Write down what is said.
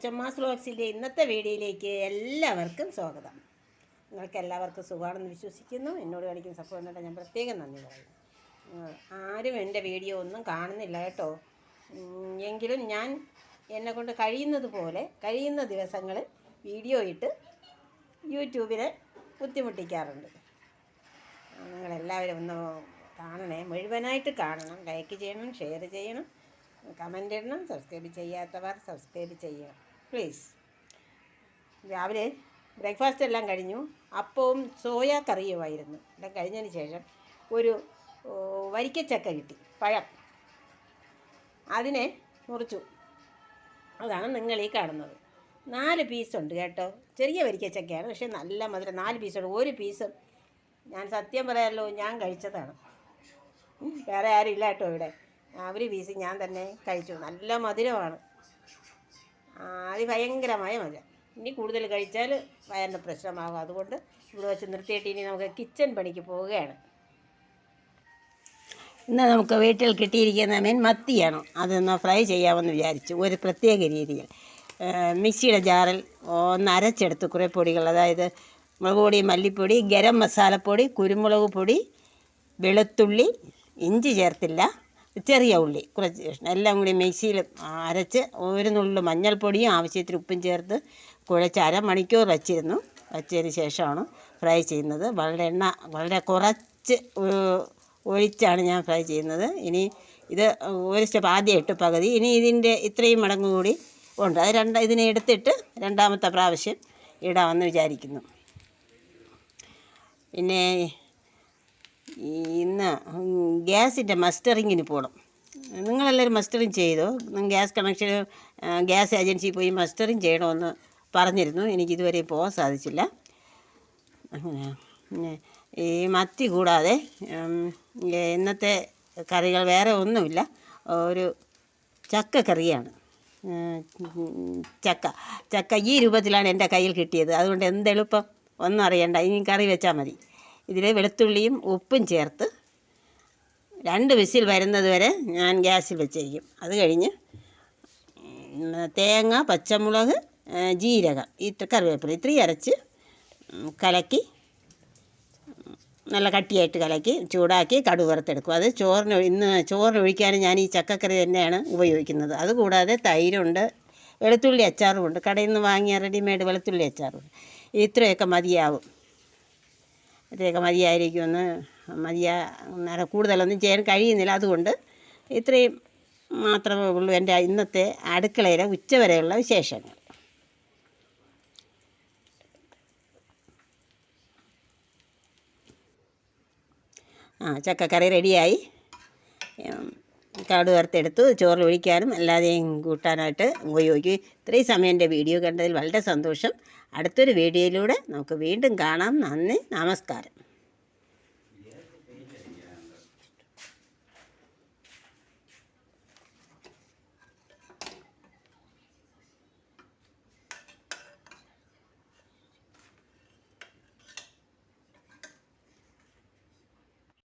HMS വ്ലോഗ്സിൻ്റെ ഇന്നത്തെ വീഡിയോയിലേക്ക് എല്ലാവർക്കും സ്വാഗതം. നിങ്ങൾക്ക് എല്ലാവർക്കും സുഖമാണെന്ന് വിശ്വസിക്കുന്നു. എന്നോട് കാണിക്കുന്ന സപ്പോർട്ടിനായിട്ട് ഞാൻ പ്രത്യേകം നന്ദി പറയുന്നു. ആരും എൻ്റെ വീഡിയോ ഒന്നും കാണുന്നില്ല കേട്ടോ. എങ്കിലും ഞാൻ എന്നെക്കൊണ്ട് കഴിയുന്ന ദിവസങ്ങളിൽ വീഡിയോ ഇട്ട് യൂട്യൂബിനെ ബുദ്ധിമുട്ടിക്കാറുണ്ട്. നിങ്ങളെല്ലാവരും ഒന്ന് കാണണേ, മുഴുവനായിട്ട് കാണണം. ലൈക്ക് ചെയ്യണം, ഷെയർ ചെയ്യണം, കമൻ്റ് ഇടണം. സബ്സ്ക്രൈബ് ചെയ്യാത്തവർ സബ്സ്ക്രൈബ് ചെയ്യണം പ്ലീസ്. രാവിലെ ബ്രേക്ക്ഫാസ്റ്റ് എല്ലാം കഴിഞ്ഞു. അപ്പവും സോയ കറിയുമായിരുന്നു. എല്ലാം കഴിഞ്ഞതിന് ശേഷം ഒരു വരിക്കച്ചക്ക കിട്ടി, പഴം. അതിനെ മുറിച്ചു. അതാണ് നിങ്ങൾ ഈ കാണുന്നത്. 4 പീസുണ്ട് കേട്ടോ. ചെറിയ വരിക്കച്ചക്കയാണ്, പക്ഷേ നല്ല മധുരം. 4 പീസുണ്ട്. ഒരു പീസ് ഞാൻ സത്യം പറയാമല്ലോ, ഞാൻ കഴിച്ചതാണ്. വേറെ ആരും ഇല്ല കേട്ടോ ഇവിടെ. ഒരു പീസ് ഞാൻ തന്നെ കഴിച്ചു. നല്ല മധുരമാണ്, അതിഭയങ്കരമായ മധുരം. ഇനി കൂടുതൽ കഴിച്ചാൽ വയറിന് പ്രശ്നമാകും. അതുകൊണ്ട് ഇവിടെ വെച്ച് നിർത്തിയിട്ട് ഇനി നമുക്ക് കിച്ചൺ പണിക്ക് പോവുകയാണ്. ഇന്ന് നമുക്ക് വീട്ടിൽ കിട്ടിയിരിക്കുന്ന മീൻ മത്തിയാണ്. അതൊന്ന് ഫ്രൈ ചെയ്യാമെന്ന് വിചാരിച്ചു. ഒരു പ്രത്യേക രീതിയിൽ മിക്സിയുടെ ജാറിൽ ഒന്ന് അരച്ചെടുത്ത് കുറേ പൊടികൾ, അതായത് മുളക് പൊടി, മല്ലിപ്പൊടി, ഗരം മസാലപ്പൊടി, കുരുമുളക് പൊടി, വെളുത്തുള്ളി, ഇഞ്ചി ചേർത്തില്ല, ചെറിയ ഉള്ളി കുറച്ച് എല്ലാം കൂടി മിക്സിയിൽ അരച്ച് ഒരു നുള്ളു മഞ്ഞൾപ്പൊടിയും ആവശ്യത്തിന് ഉപ്പും ചേർത്ത് കുഴച്ച് അരമണിക്കൂർ വച്ചതിന് ശേഷമാണ് ഫ്രൈ ചെയ്യുന്നത്. വളരെ കുറച്ച് ഒഴിച്ചാണ് ഞാൻ ഫ്രൈ ചെയ്യുന്നത്. ഇനി ഇത് ഒരു സ്റ്റെപ്പ് ആദ്യം ഇട്ട് പകുതി, ഇനി ഇതിൻ്റെ ഇത്രയും മടങ്ങ് കൂടി ഉണ്ട്. അത് ഇതിനെ എടുത്തിട്ട് രണ്ടാമത്തെ പ്രാവശ്യം ഇടാമെന്ന് വിചാരിക്കുന്നു. പിന്നെ ഇന്ന് ഗ്യാസിൻ്റെ മസ്റ്ററിങ്ങിന് പോകണം. നിങ്ങളെല്ലാവരും മസ്റ്ററിങ് ചെയ്തോ? ഗ്യാസ് കണക്ഷൻ ഗ്യാസ് ഏജൻസിയിൽ പോയി മസ്റ്ററിങ് ചെയ്യണമെന്ന് പറഞ്ഞിരുന്നു. എനിക്കിതുവരെ പോകാൻ സാധിച്ചില്ല. പിന്നെ ഈ മത്തി കൂടാതെ ഇന്നത്തെ കറികൾ വേറെ ഒന്നുമില്ല. ഒരു ചക്ക കറിയാണ്. ചക്ക ഈ രൂപത്തിലാണ് എൻ്റെ കയ്യിൽ കിട്ടിയത്. അതുകൊണ്ട് എന്തെളുപ്പം ഒന്നും അറിയണ്ട, ഇനി കറി വെച്ചാൽ മതി. ഇതിൽ വെളുത്തുള്ളിയും ഉപ്പും ചേർത്ത് 2 വിസിൽ വരുന്നത് വരെ ഞാൻ ഗ്യാസിൽ വെച്ചിരിക്കും. അത് കഴിഞ്ഞ് തേങ്ങ, പച്ചമുളക്, ജീരകം, കറിവേപ്പില ഇത്രയും അരച്ച് കലക്കി, നല്ല കട്ടിയായിട്ട് കലക്കി ചൂടാക്കി കടുക് വറുത്തെടുക്കും. അത് ചോറിനൊഴിക്കാനും ഞാൻ ഈ ചക്കക്കറി തന്നെയാണ് ഉപയോഗിക്കുന്നത്. അതുകൂടാതെ തൈരുണ്ട്, വെളുത്തുള്ളി അച്ചാറുമുണ്ട്. കടയിൽ നിന്ന് വാങ്ങിയ റെഡിമെയ്ഡ് വെളുത്തുള്ളി അച്ചാറുണ്ട്. ഇത്രയൊക്കെ മതിയാവും. ഇത്രയൊക്കെ മതിയായിരിക്കുമെന്ന് കൂടുതലൊന്നും ചെയ്യാൻ കഴിയുന്നില്ല. അതുകൊണ്ട് ഇത്രയും മാത്രമേ ഉള്ളൂ എൻ്റെ ഇന്നത്തെ അടുക്കളയിലെ ഉച്ചവരെയുള്ള വിശേഷങ്ങൾ. ചക്കക്കറി റെഡിയായി. കടുക് വറുത്തെടുത്തു. ചോറിൽ ഒഴിക്കാനും അല്ലാതെയും കൂട്ടാനായിട്ട് ഉപയോഗിക്കും. ഇത്രയും സമയം എൻ്റെ വീഡിയോ കണ്ടതിൽ വളരെ സന്തോഷം. അടുത്തൊരു വീഡിയോയിലൂടെ നമുക്ക് വീണ്ടും കാണാം. നന്ദി, നമസ്കാരം.